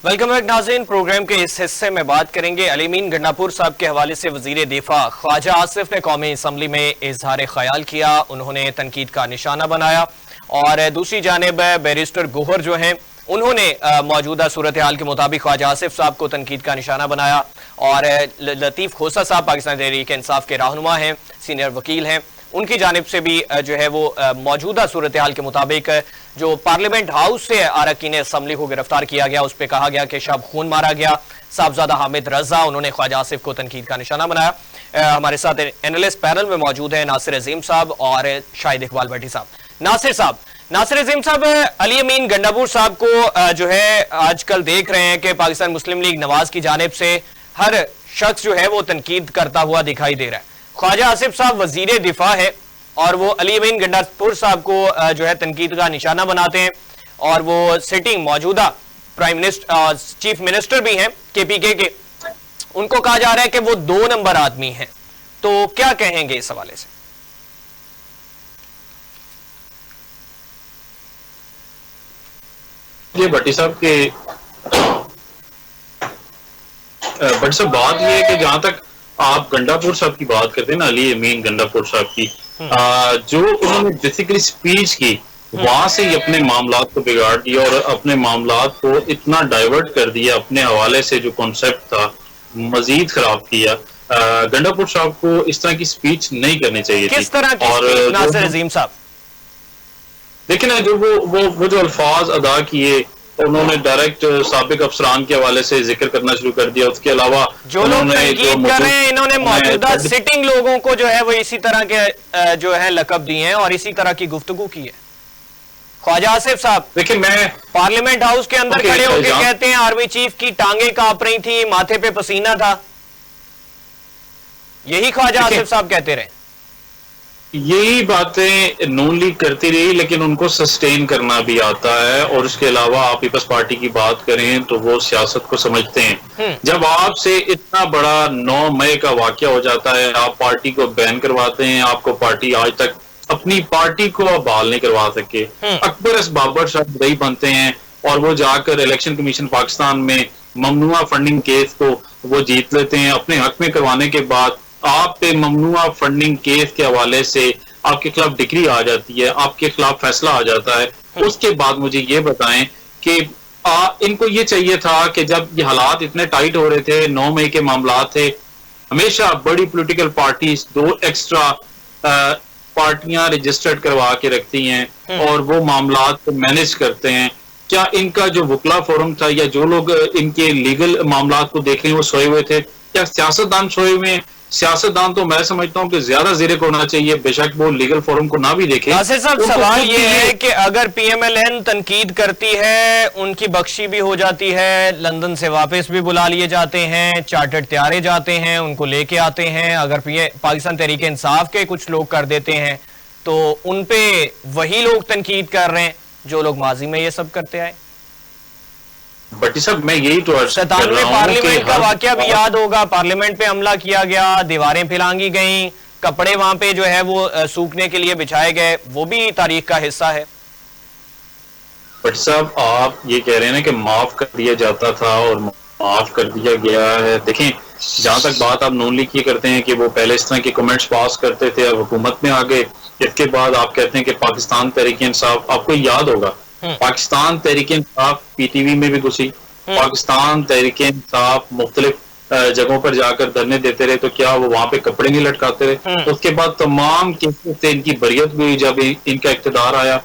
Welcome back नाज़रीन। Programme के इस हिस्से में बात करेंगे अलीमीन गंडापुर साहब के हवाले से। वजीर दिफा ख्वाजा आसिफ ने कौमी असम्बली में इजहार ख्याल किया, उन्होंने तनकीद का निशाना बनाया। और दूसरी जानिब बैरिस्टर गोहर जो हैं उन्होंने मौजूदा सूरत हाल के मुताबिक ख्वाजा आसिफ साहब को तनकीद का निशाना बनाया। और लतीफ़ खोसा साहब पाकिस्तान तहरीक इंसाफ के रहनुमा हैं, सीनियर वकील हैं, उनकी जानिब से भी जो है वो मौजूदा सूरत हाल के मुताबिक जो पार्लियामेंट हाउस से अरकान असम्बली को गिरफ्तार किया गया उस पर कहा गया कि शब खून मारा गया। साहबजादा हामिद रजा उन्होंने ख्वाजा आसिफ को तनकीद का निशाना बनाया। हमारे साथ एनालिस्ट पैनल में मौजूद है नासिर अजीम साहब और शाहिद इकबाल भट्टी साहब। नासिर अजीम साहब, अलीमीन गंडापुर साहब को जो है आजकल देख रहे हैं कि पाकिस्तान मुस्लिम लीग नवाज की जानिब से हर शख्स जो है वो तनकीद करता हुआ दिखाई दे रहा है। ख्वाजा आसिफ साहब वजीर दिफा है और वो अलीमीन गंडापुर साहब को जो है तनकीद का निशाना बनाते हैं और वो सिटिंग मौजूदा प्राइम मिनिस्टर चीफ मिनिस्टर भी हैं KPK के। उनको कहा जा रहा है कि वो 2 नंबर आदमी हैं, तो क्या कहेंगे इस हवाले से? ये भट्टी साहब बात ये है कि जहां तक आप गंडापुर साहब की बात करते हैं ना, अलीमीन गंडापुर साहब की जो उन्होंने बेसिकली स्पीच की वहां से ही अपने मामलात को बिगाड़ दिया और अपने मामलात को इतना डाइवर्ट कर दिया, अपने हवाले से जो कॉन्सेप्ट था मजीद खराब किया। गंडापुर साहब को इस तरह की स्पीच नहीं करनी चाहिए थी। किस तरह की स्पीच नासिर अजीम साहब? देखिए ना, जो वो जो अल्फाज अदा किए उन्होंने डायरेक्ट साबिक अफसरान के हवाले से जिक्र करना शुरू कर दिया। उसके अलावा जो लोग तनकीद कर रहे हैं इन्होंने मौजूदा सिटिंग लोगों को जो है वो इसी तरह के जो है लकब दिए हैं और इसी तरह की गुफ्तगू की है। ख्वाजा आसिफ साहब देखिए, मैं पार्लियामेंट हाउस के अंदर खड़े होकर कहते हैं आर्मी चीफ की टांगे कांप रही थी, माथे पे पसीना था। यही ख्वाजा आसिफ साहब कहते रहे। यही बातें नून लीग करती रही, लेकिन उनको सस्टेन करना भी आता है। और उसके अलावा आप पीपल्स पार्टी की बात करें तो वो सियासत को समझते हैं। जब आपसे इतना बड़ा 9 मई का वाकया हो जाता है, आप पार्टी को बैन करवाते हैं, आपको पार्टी आज तक अपनी पार्टी को बहाल नहीं करवा सके। अकबर एस बाबर साहब रही बनते हैं और वो जाकर इलेक्शन कमीशन पाकिस्तान में ममनुआ फंडिंग केस को वो जीत लेते हैं। अपने हक में करवाने के बाद आप पे ममनुआ फंडिंग केस के हवाले से आपके खिलाफ डिग्री आ जाती है, आपके खिलाफ फैसला आ जाता है। उसके बाद मुझे ये बताएं कि इनको ये चाहिए था कि जब ये हालात इतने टाइट हो रहे थे, 9 मई के मामला थे, हमेशा बड़ी पॉलिटिकल पार्टीज 2 एक्स्ट्रा पार्टियां रजिस्टर्ड करवा के रखती हैं और वो मामलात को मैनेज करते हैं। क्या इनका जो वकला फोरम था या जो लोग इनके लीगल मामलात को देख रहे हैं वो सोए हुए थे? क्या सियासतदान सोए हुए हैं? सियासतदान तो मैं समझता हूं कि ज्यादा ज़ीरक होना चाहिए, बेशक वो लीगल फोरम को ना भी देखे। नासिर साहब, सवाल ये है कि अगर PMLN तनकीद करती है, उनकी बख्शी भी हो जाती है, लंदन से वापस भी बुला लिए जाते हैं, चार्टर्ड तैयारे जाते हैं, उनको लेके आते हैं। अगर पाकिस्तान तहरीक इंसाफ के कुछ लोग कर देते हैं तो उन पे वही लोग तनकीद कर रहे हैं जो लोग माजी में ये सब करते आए। भट्टी साहब, मैं यही तो 97 पार्लियामेंट का वाकया भी याद होगा। पार्लियामेंट पे हमला किया गया, दीवारें फैलांगी गई, कपड़े वहां पे जो है वो सूखने के लिए बिछाए गए, वो भी तारीख का हिस्सा है। भट्टी साहब, आप ये कह रहे हैं ना कि माफ कर दिया जाता था और माफ कर दिया गया है। देखें, जहां तक बात आप नून लीग की करते हैं कि वो पहले इस तरह के कमेंट्स पास करते थे, अब हुकूमत में आ गए, इसके बाद आप कहते हैं कि पाकिस्तान तहरीक इंसाफ, आपको याद होगा पाकिस्तान तहरीक इंसाफ PTV में भी घुसी, पाकिस्तान तहरीक इंसाफ मुख्तलिफ जगहों पर जाकर धरने देते रहे, तो क्या वो वहां पे कपड़े नहीं लटकाते रहे? उसके बाद तमाम केसेस से इनकी बरियत हुई जब इनका इक्तदार आया।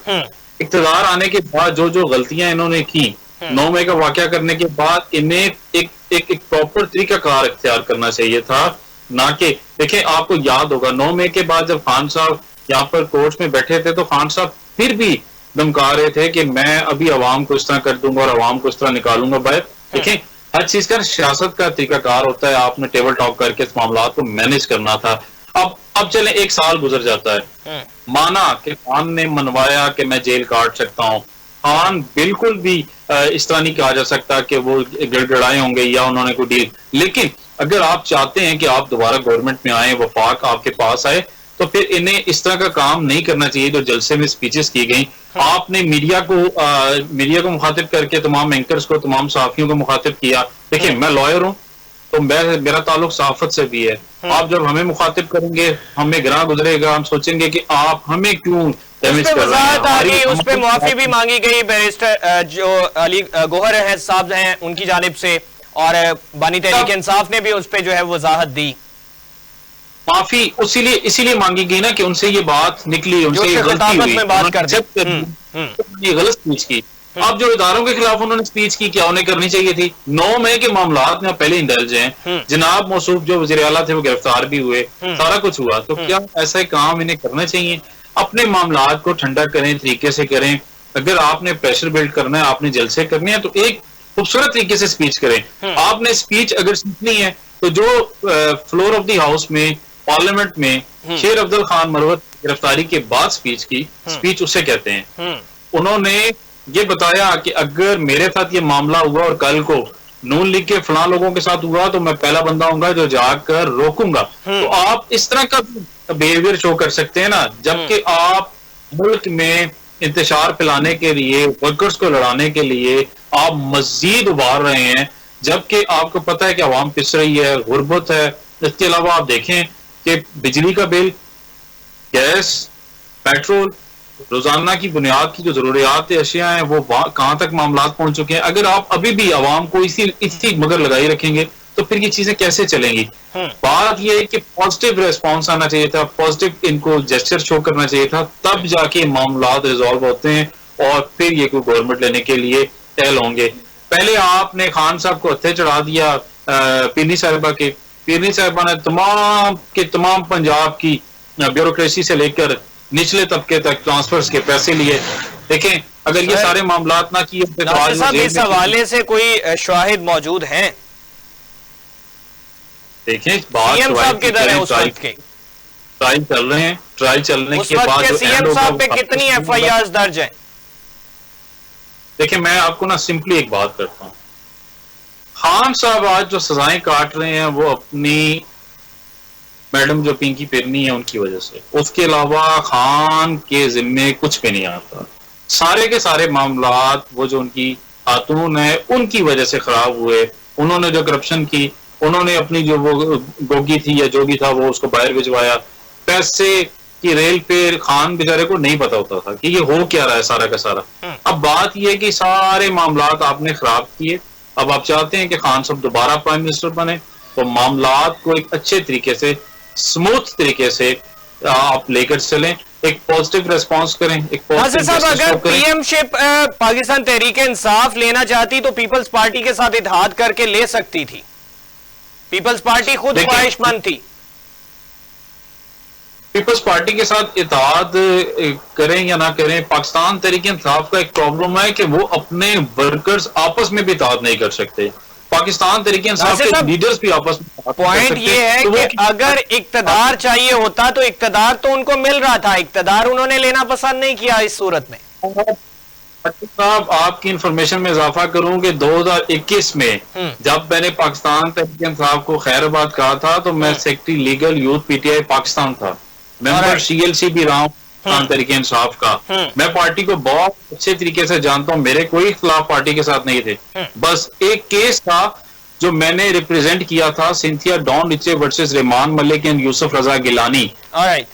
इक्तदार आने के बाद जो जो गलतियां इन्होंने की, 9 मई का वाकया करने के बाद इन्हें एक प्रॉपर तरीकाकार इख्तियार करना चाहिए था, ना कि देखें, आपको याद होगा 9 मई के बाद जब खान साहब यहाँ पर कोर्ट में बैठे थे तो खान साहब फिर भी धमका रहे थे कि मैं अभी अवाम को इस तरह कर दूंगा और अवाम को इस तरह निकालूंगा बाहर। देखें, हर चीज का सियासत का तरीकाकार होता है, आपने टेबल टॉक करके इस मामला को मैनेज करना था। अब चले 1 साल गुजर जाता है, माना कि खान ने मनवाया कि मैं जेल काट सकता हूँ, खान बिल्कुल भी इस तरह नहीं कहा जा सकता कि वो गड़गड़ाए होंगे या उन्होंने कोई डील। लेकिन अगर आप चाहते हैं कि आप दोबारा गवर्नमेंट में आए, वफाक आपके पास आए, तो फिर इन्हें इस तरह का काम नहीं करना चाहिए जो जलसे में स्पीचेस की गई। आपने मीडिया को मुखातिब करके तमाम एंकर्स को, तमाम सहाफियों को मुखातिब किया। देखिए, मैं लॉयर हूं, तो मेरा ताल्लुक सहाफत से भी है। आप जब हमें मुखातिब करेंगे, हमें गिरा गुजरेगा, हम सोचेंगे कि आप हमें क्यों डैमेज कर रहे हैं। उस पर माफी भी मांगी गई बैरिस्टर जो अली गौहर है साहब हैं उनकी जानिब से, और बानी तहरीक इंसाफ ने भी उस पर जो है वजाहत दी। माफी इसीलिए मांगी गई ना कि उनसे ये बात निकली, उनसे ये गलती हुई, में बात कर ये गलत स्पीच की। अब जो इदारों के खिलाफ उन्होंने स्पीच की, क्या उन्हें करनी चाहिए थी? 9 मई के मामलात में पहले इंडल्ज हैं। जनाब मौसूफ जो वज़ीर आला थे वो गिरफ्तार भी हुए, सारा कुछ हुआ। तो क्या ऐसा काम इन्हें करना चाहिए? अपने मामलात को ठंडा करें, तरीके से करें। अगर आपने प्रेशर बिल्ड करना है, आपने जलसे करने हैं, तो एक खूबसूरत तरीके से स्पीच करें। आपने स्पीच अगर सीखनी है तो जो फ्लोर ऑफ द हाउस में, पार्लियामेंट में शेर अब्दुल खान मरवत गिरफ्तारी के बाद स्पीच की, स्पीच उसे कहते हैं। उन्होंने ये बताया कि अगर मेरे साथ ये मामला हुआ और कल को नून लीग के फलां लोगों के साथ हुआ तो मैं पहला बंदा हूंगा जो जाकर रोकूंगा। तो आप इस तरह का बिहेवियर शो कर सकते हैं ना, जबकि आप मुल्क में इंतशार फैलाने के लिए, वर्कर्स को लड़ाने के लिए आप मजीद उभार रहे हैं, जबकि आपको पता है कि आवाम पिस रही है, गुर्बत है। इसके अलावा आप देखें कि बिजली का बिल, गैस, पेट्रोल, रोजाना की बुनियाद की जो जरूरियात अशिया हैं वो कहां तक मामलात पहुंच चुके हैं। अगर आप अभी भी आवाम को इसी मगर लगाई रखेंगे तो फिर ये चीजें कैसे चलेंगी? बात यह है कि पॉजिटिव रेस्पॉन्स आना चाहिए था, पॉजिटिव इनको जेस्चर शो करना चाहिए था, तब जाके मामलात रिजॉल्व होते हैं और फिर ये कोई गवर्नमेंट लेने के लिए तैयार होंगे। पहले आपने खान साहब को हत्थे चढ़ा दिया पीरनी साहिबा के। पीरनी साहिबा ने तमाम पंजाब की ब्यूरोक्रेसी से लेकर निचले तबके तक ट्रांसफर्स के पैसे लिए। देखें, अगर ये सारे मामलात ना किए तो इस हवाले से कोई शाहिद मौजूद हैं? देखें, बात ट्रायल चल रहे हैं, ट्रायल चलने के बाद सीएम साहब पे कितनी एफआईआर दर्ज है? देखिए, मैं आपको ना सिंपली एक बात करता हूं। खान साहब आज जो सजाएं काट रहे हैं वो अपनी मैडम जो पिंकी पिरनी है उनकी वजह से, उसके अलावा खान के जिम्मे कुछ भी नहीं आता। सारे के सारे मामलात वो जो उनकी खातून है उनकी वजह से खराब हुए। उन्होंने जो करप्शन की, उन्होंने अपनी जो वो गोगी थी या जो भी था वो उसको बाहर भिजवाया। पैसे की रेल पे खान बेचारे को नहीं पता होता था कि ये हो क्या रहा है सारा का सारा। अब बात यह है कि सारे मामलात आपने खराब किए। अब आप चाहते हैं कि खान साहब दोबारा प्राइम मिनिस्टर बने, तो मामलात को एक अच्छे तरीके से, स्मूथ तरीके से आप लेकर चलें, एक पॉजिटिव रेस्पॉन्स करें, एक पॉजिटिव। अगर पीएमशिप पाकिस्तान तहरीक इंसाफ लेना चाहती तो पीपल्स पार्टी के साथ इत्तेहाद करके ले सकती थी। पीपल्स पार्टी खुद ख्वाहिशमंद थी। पीपल्स पार्टी के साथ इत्तेहाद करें या ना करें, पाकिस्तान तहरीक इंसाफ का एक प्रॉब्लम है कि वो अपने वर्कर्स आपस में भी इत्तेहाद नहीं कर सकते। पाकिस्तान तरीके इंसाफ के लीडर्स भी आपस में। पॉइंट ये है कि अगर इक्तदार चाहिए होता तो इक्तदार तो उनको मिल रहा था, इक्तदार उन्होंने लेना पसंद नहीं किया। इस सूरत में साहब आपकी इंफॉर्मेशन में इजाफा करूं कि 2021 में जब मैंने पाकिस्तान तहरीक इंसाफ को खैराबाद कहा था तो मैं secretary legal youth PTI Pakistan था, मेंबर सीएलसी भी रहा हूं तरीके इंसाफ का। मैं पार्टी को बहुत अच्छे तरीके से जानता हूं, मेरे कोई खिलाफ पार्टी के साथ नहीं थे। बस एक केस था जो मैंने रिप्रेजेंट किया था, Cynthia Dawn Ritchie versus Rehman Malik and Yusuf Raza Gilani.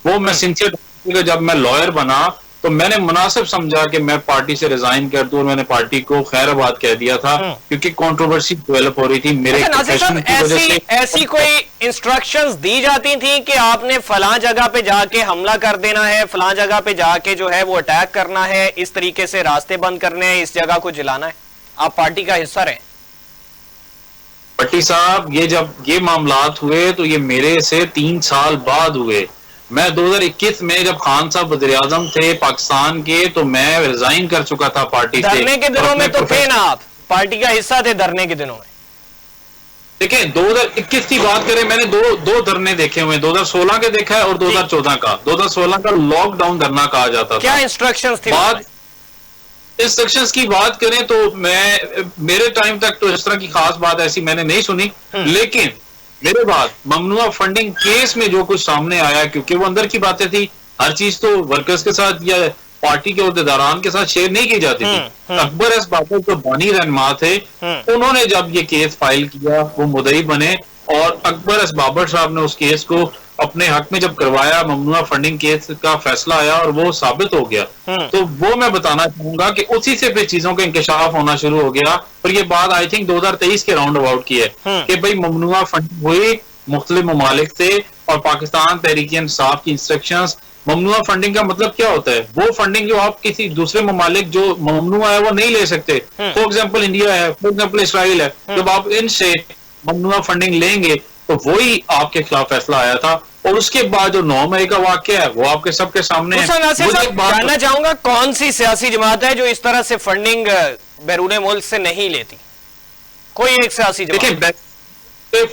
वो मैं सिंथिया डॉन, जब मैं लॉयर बना तो मैंने मुनासिब समझा कि मैं पार्टी से रिजाइन कर दूं और मैंने पार्टी को खैराबाद कह दिया था क्योंकि कंट्रोवर्सी डेवलप हो रही थी मेरे प्रोफेशन की वजह से। ऐसी कोई इंस्ट्रक्शंस दी जाती थी कि आपने फलां जगह पे जाके हमला कर देना है, फलां जगह पे जाके जो है वो अटैक करना है, इस तरीके से रास्ते बंद करने हैं, इस जगह को जलाना है? आप पार्टी का हिस्सा रहे। भट्टी साहब, ये जब ये मामलात हुए तो ये मेरे से 3 साल बाद हुए। मैं 2021 में जब खान साहब वज़ीर आज़म थे पाकिस्तान के तो मैं रिजाइन कर चुका था पार्टी से। धरने के दिनों में तो थे ना आप, पार्टी का हिस्सा थे धरने के दिनों में। देखिए 2021 की बात करें, मैंने दो धरने देखे हुए, 2016 के देखा है और 2014 का। 2016 का लॉकडाउन धरना कहा जाता था। क्या इंस्ट्रक्शंस थी? इंस्ट्रक्शंस की बात करें तो मेरे टाइम तक तो इस तरह की खास बात ऐसी मैंने नहीं सुनी, लेकिन मेरे बात ममनुआ फंडिंग केस में जो कुछ सामने आया, क्योंकि वो अंदर की बातें थी, हर चीज तो वर्कर्स के साथ या पार्टी के अहदेदारान के साथ शेयर नहीं की जाती थी। अकबर एस बाबर जो बानी रहनुमा थे, उन्होंने जब ये केस फाइल किया वो मुद्दई बने, और अकबर एस बाबर साहब ने उस केस को अपने हक में जब करवाया, ममनुआ फंडिंग केस का फैसला आया और वो साबित हो गया, तो वो मैं बताना चाहूंगा कि उसी से फिर चीजों का इंकशाफ होना शुरू हो गया। और ये बात आई थिंक 2023 के राउंड अबाउट की है कि भाई ममनुआ फंडिंग हुई मुख्तलिफ ममालिक से, और पाकिस्तान तहरीक इंसाफ की इंस्ट्रक्शंस। ममनुआ फंडिंग का मतलब क्या होता है? वो फंडिंग जो आप किसी दूसरे ममालिक जो ममनुआ है वो नहीं ले सकते, फॉर एग्जाम्पल इंडिया है, फॉर एग्जाम्पल इसराइल है, जब आप इनसे ममनुआ फंडिंग लेंगे तो वही आपके खिलाफ फैसला आया था। और उसके बाद जो 9 मई का वाकया है वो आपके सबके सामने है। जानना चाहूंगा कौन सी सियासी जमात है जो इस तरह से फंडिंग बैरून मुल्क से नहीं लेती? कोई एक सियासी जमात?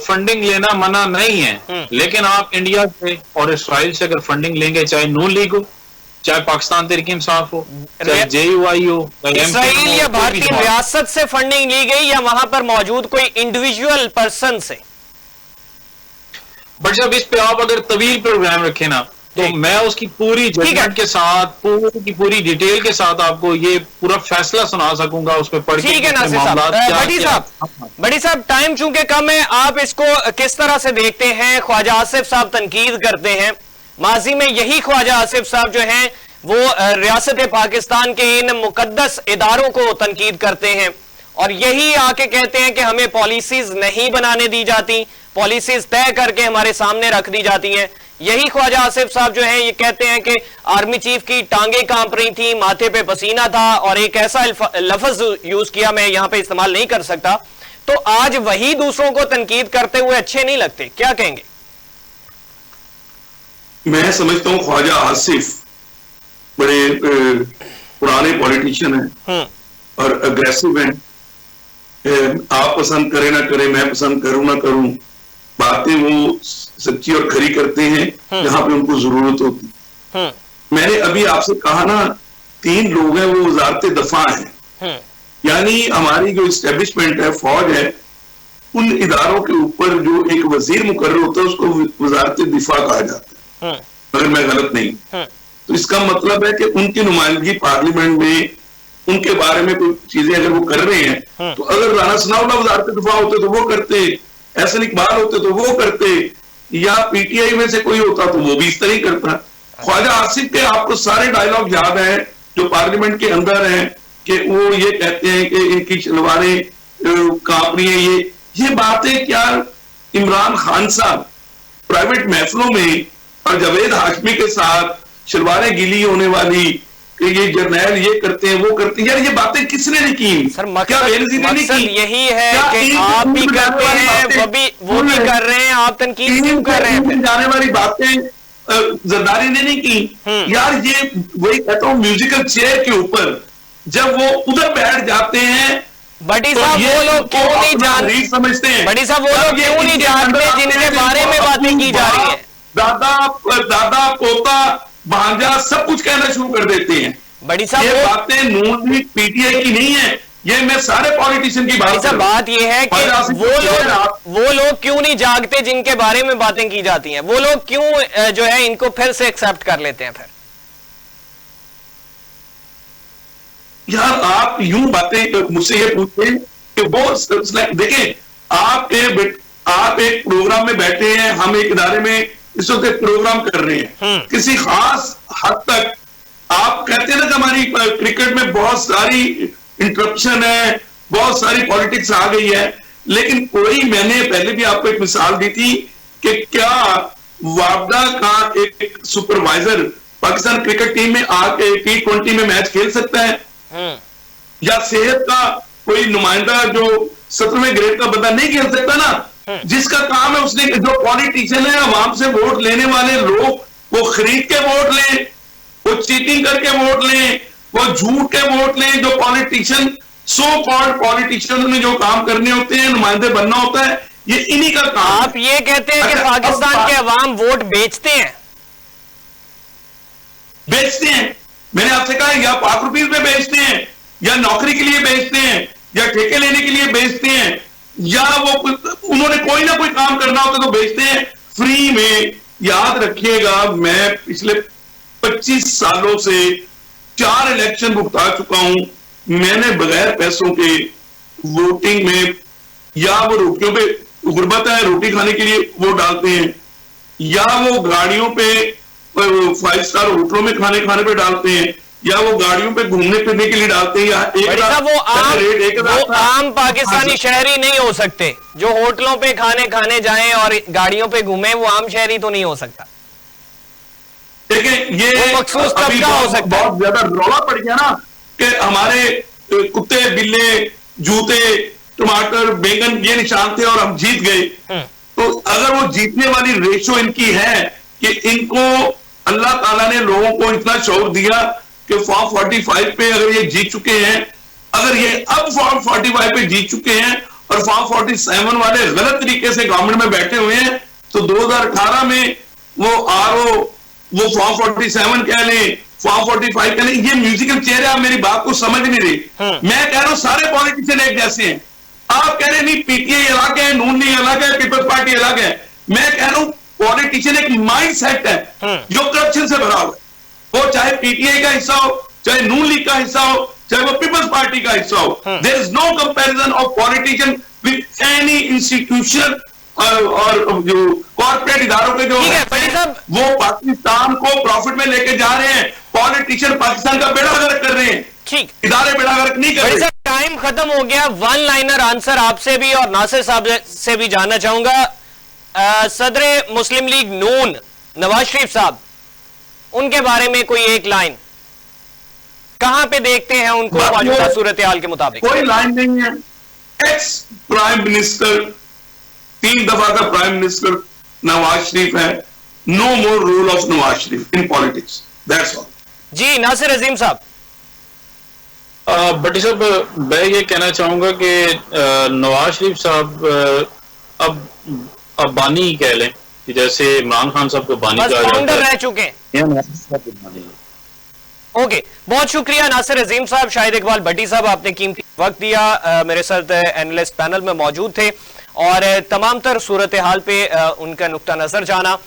फंडिंग लेना मना नहीं है, लेकिन आप इंडिया से और इसराइल से अगर फंडिंग लेंगे, चाहे नून लीग हो, चाहे पाकिस्तान तहरीक इंसाफ हो, चाहे JUI हो, इसराइल या भारतीय रियासत से फंडिंग ली गई या वहां पर मौजूद कोई इंडिविजुअल पर्सन से? बट जब इस पे आप अगर तवील प्रोग्राम रखें ना, तो मैं उसकी पूरी जजमेंट के साथ, पूरी की पूरी डिटेल के साथ आपको ये पूरा फैसला सुना सकूंगा उस पर पढ़ के। ठीक है नासिर साहब, बड़ी साहब टाइम चूंकि कम है, आप इसको किस तरह से देखते हैं? ख्वाजा आसिफ साहब तनकीद करते हैं, माजी में यही ख्वाजा आसिफ साहब जो हैं वो रियासत पाकिस्तान के इन मुकद्दस इदारों को तनकीद करते हैं, और यही आके कहते हैं कि हमें पॉलिसीज नहीं बनाने दी जाती, पॉलिसीज तय करके हमारे सामने रख दी जाती हैं। यही ख्वाजा आसिफ साहब जो हैं ये कहते हैं कि आर्मी चीफ की टांगे कांप रही थी, माथे पे पसीना था, और एक ऐसा लफ्ज यूज किया मैं यहां पे इस्तेमाल नहीं कर सकता। तो आज वही दूसरों को तनकीद करते हुए अच्छे नहीं लगते, क्या कहेंगे? मैं समझता हूं ख्वाजा आसिफ बड़े पुराने पॉलिटिशियन हैं और अग्रेसिव हैं। आप पसंद करें ना करें, मैं पसंद करूं ना करूं, बातें वो सच्ची और खरी करते हैं जहां पे उनको जरूरत होती। मैंने अभी आपसे कहा ना, 3 लोग हैं वो वजारत दफा हैं, यानी हमारी जो इस्टेब्लिशमेंट है, फौज है, उन इदारों के ऊपर जो एक वजीर मुकर्रर होता है उसको वजारत दिफा कहा जाता है, अगर मैं गलत नहीं। तो इसका मतलब है कि उनकी नुमाइंदगी पार्लियामेंट में उनके बारे में कोई चीजें अगर वो कर रहे हैं, तो अगर राना सनाउल्लाह वजारत दिफा होते तो वो करते, एहसन इकबाल होते तो वो करते, या PTI में से कोई होता तो वो भी इस तरह ही करता। ख्वाजा आसिफ के आपको सारे डायलॉग याद हैं जो पार्लियामेंट के अंदर हैं कि वो ये कहते हैं कि इनकी शलवारें कांप रही है। ये बातें क्या इमरान खान साहब प्राइवेट महफिलों में और जावेद हाशमी के साथ शलवारें गीली होने वाली, ये जर्नैल ये करते हैं वो करते हैं, यार ये बातें किसने नहीं की? सर मकसद यही है कि आप भी करते हैं, वो भी कर रहे हैं, आप तनकीद क्यों कर रहे हैं? जाने वाली बातें जरदारी ने नहीं की। यार ये वही कहता हूँ, म्यूजिकल चेयर के ऊपर जब वो उधर बैठ जाते हैं, बड़ी साहब वो लोग क्यों नहीं जानते, समझते हैं बड़ी साहब वो लोग क्यों नहीं जानते जिनके बारे में बातें की जा रही है? दादा पोता भांजा सब कुछ कहना शुरू कर देते हैं। बड़ी साहब ये बातें नून लीग PTI की नहीं है, ये मैं सारे पॉलिटिशियन की बात ये है कि वो लोग क्यों नहीं जागते जिनके बारे में बातें की जाती हैं? वो लोग क्यों जो है इनको फिर से एक्सेप्ट कर लेते हैं? फिर यार आप यूं बातें मुझसे ये पूछते कि वो देखें, आप एक प्रोग्राम में बैठे हैं, हम एक इदारे में इस वक्त प्रोग्राम कर रहे हैं, किसी खास हद तक आप कहते हैं ना कि हमारी क्रिकेट में बहुत सारी इंटरप्शन है, बहुत सारी पॉलिटिक्स आ गई है, लेकिन कोई, मैंने पहले भी आपको एक मिसाल दी थी कि क्या वापडा का एक सुपरवाइजर पाकिस्तान क्रिकेट टीम में आके T20 में मैच खेल सकता है? या सेहत का कोई नुमाइंदा जो 17वें ग्रेड का बंदा नहीं खेल सकता ना? जिसका काम है उसने, जो पॉलिटिशियन है, आवाम से वोट लेने वाले लोग, वो खरीद के वोट लें, वो चीटिंग करके वोट लें, वो झूठ के वोट लें। जो पॉलिटिशियन, सो कॉल्ड पॉलिटिशियन में जो काम करने होते हैं, नुमाइंदे बनना होता है, ये इन्हीं का काम। आप ये कहते हैं कि पाकिस्तान के अवाम वोट बेचते हैं? बेचते हैं, मैंने आपसे कहा, या ₹5 में बेचते हैं, या नौकरी के लिए बेचते हैं, या ठेके लेने के लिए बेचते हैं, या वो उन्होंने कोई ना कोई काम करना होता तो भेजते हैं फ्री में। याद रखिएगा, मैं पिछले 25 सालों से 4 इलेक्शन भुगता चुका हूं। मैंने बगैर पैसों के वोटिंग में, या वो रोटियों पे गुर्बत है रोटी खाने के लिए वो डालते हैं, या वो गाड़ियों पे 5 स्टार होटलों में खाने पे डालते हैं, या वो गाड़ियों पे घूमने फिरने के लिए डालते हैं। या वो आम पाकिस्तानी शहरी नहीं हो सकते जो होटलों पे खाने जाएं और गाड़ियों पे घूमें, वो आम शहरी तो नहीं हो सकता। देखिए ये मखसूस तबका हो सकता है। बहुत ज्यादा रौला पड़ गया ना कि हमारे कुत्ते बिल्ले जूते टमाटर बैंगन ये निशान थे और हम जीत गए। तो अगर वो जीतने वाली रेशो इनकी है कि इनको अल्लाह ताला ने लोगों को इतना शौक दिया कि फॉर्म 45 पे अगर ये जीत चुके हैं, अगर ये अब फॉर्म 45 पे जीत चुके हैं और फॉर्म 47 वाले गलत तरीके से गवर्नमेंट में बैठे हुए हैं, तो 2018 में वो आरओ वो फॉर्म 47 कह लें, फॉर्म 45 कह लें, ये म्यूजिकल चेयर है। आप मेरी बात को समझ नहीं रही। मैं कह रहा हूं सारे पॉलिटिशियन एक जैसे हैं। आप कह रहे हैं नहीं पीटीआई अलग है, नून लीग अलग है, पीपल्स पार्टी अलग है। मैं कह रहा हूं पॉलिटिशियन एक माइंड सेट है जो करप्शन से भरा हुआ है। वो चाहे पीटीआई का हिस्सा हो, चाहे नून लीग का हिस्सा हो, चाहे वो पीपल्स पार्टी का हिस्सा हो। There is no comparison of politician with any institution और जो कॉर्पोरेट इदारों के जो है वो पाकिस्तान को प्रॉफिट में लेके जा रहे हैं। पॉलिटिशियन पाकिस्तान का बेड़ा गर्क कर रहे हैं, ठीक, इदारे बेड़ा गर्क नहीं कर रहे। टाइम खत्म हो गया। वन लाइनर आंसर आपसे भी और नासिर साहब से भी जानना चाहूंगा। सदर मुस्लिम लीग नून नवाज शरीफ साहब, उनके बारे में कोई एक लाइन, कहां पे देखते हैं उनको मौजूदा सूरत हाल के मुताबिक? कोई लाइन नहीं है। एक्स प्राइम मिनिस्टर, 3 दफा का प्राइम मिनिस्टर नवाज शरीफ है। No more role of Nawaz Sharif in politics, that's all. जी नासिर अजीम साहब। भट्टी साहब, मैं ये कहना चाहूंगा कि नवाज शरीफ साहब अब बानी ही कह लें कि जैसे इमरान खान साहब को बानी कहा जाता है, रह चुके हैं। ओके, बहुत शुक्रिया नासिर अजीम साहब। शाहिद इकबाल भट्टी साहब, आपने कीमती वक्त दिया, मेरे साथ एनालिस्ट पैनल में मौजूद थे और तमाम तर सूरत हाल पे उनका नुक्ता नजर जाना।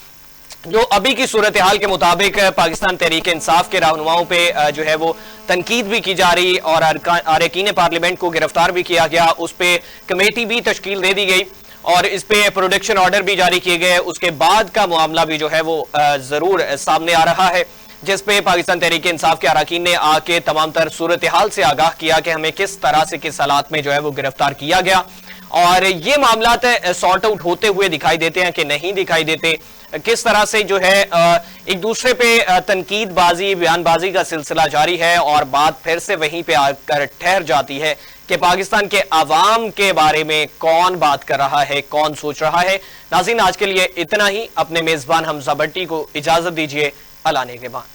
जो अभी की सूरत हाल के मुताबिक पाकिस्तान तहरीक इंसाफ के रहनुमाओं पे जो है वो तनकीद भी की जा रही और अरकान पार्लियामेंट को गिरफ्तार भी किया गया। उस पर कमेटी भी तश्कील दे दी गई और इस पे प्रोटेक्शन ऑर्डर भी जारी किए गए। उसके बाद का मामला भी जो है वो जरूर सामने आ रहा है, जिस पे पाकिस्तान तहरीक इंसाफ के अरकान ने आके तमाम तर सूरत हाल से आगाह किया कि हमें किस तरह से किस हालात में जो है वो गिरफ्तार किया गया। और ये मामला सॉर्ट आउट होते हुए दिखाई देते हैं कि नहीं दिखाई देते, किस तरह से जो है एक दूसरे पे तनकीदबाजी बयानबाजी का सिलसिला जारी है और बात फिर से वहीं पे आकर ठहर जाती है कि पाकिस्तान के आवाम के बारे में कौन बात कर रहा है, कौन सोच रहा है। नाज़रीन, आज के लिए इतना ही। अपने मेजबान हमजा भट्टी को इजाजत दीजिए। अल्लाह ने के बाद।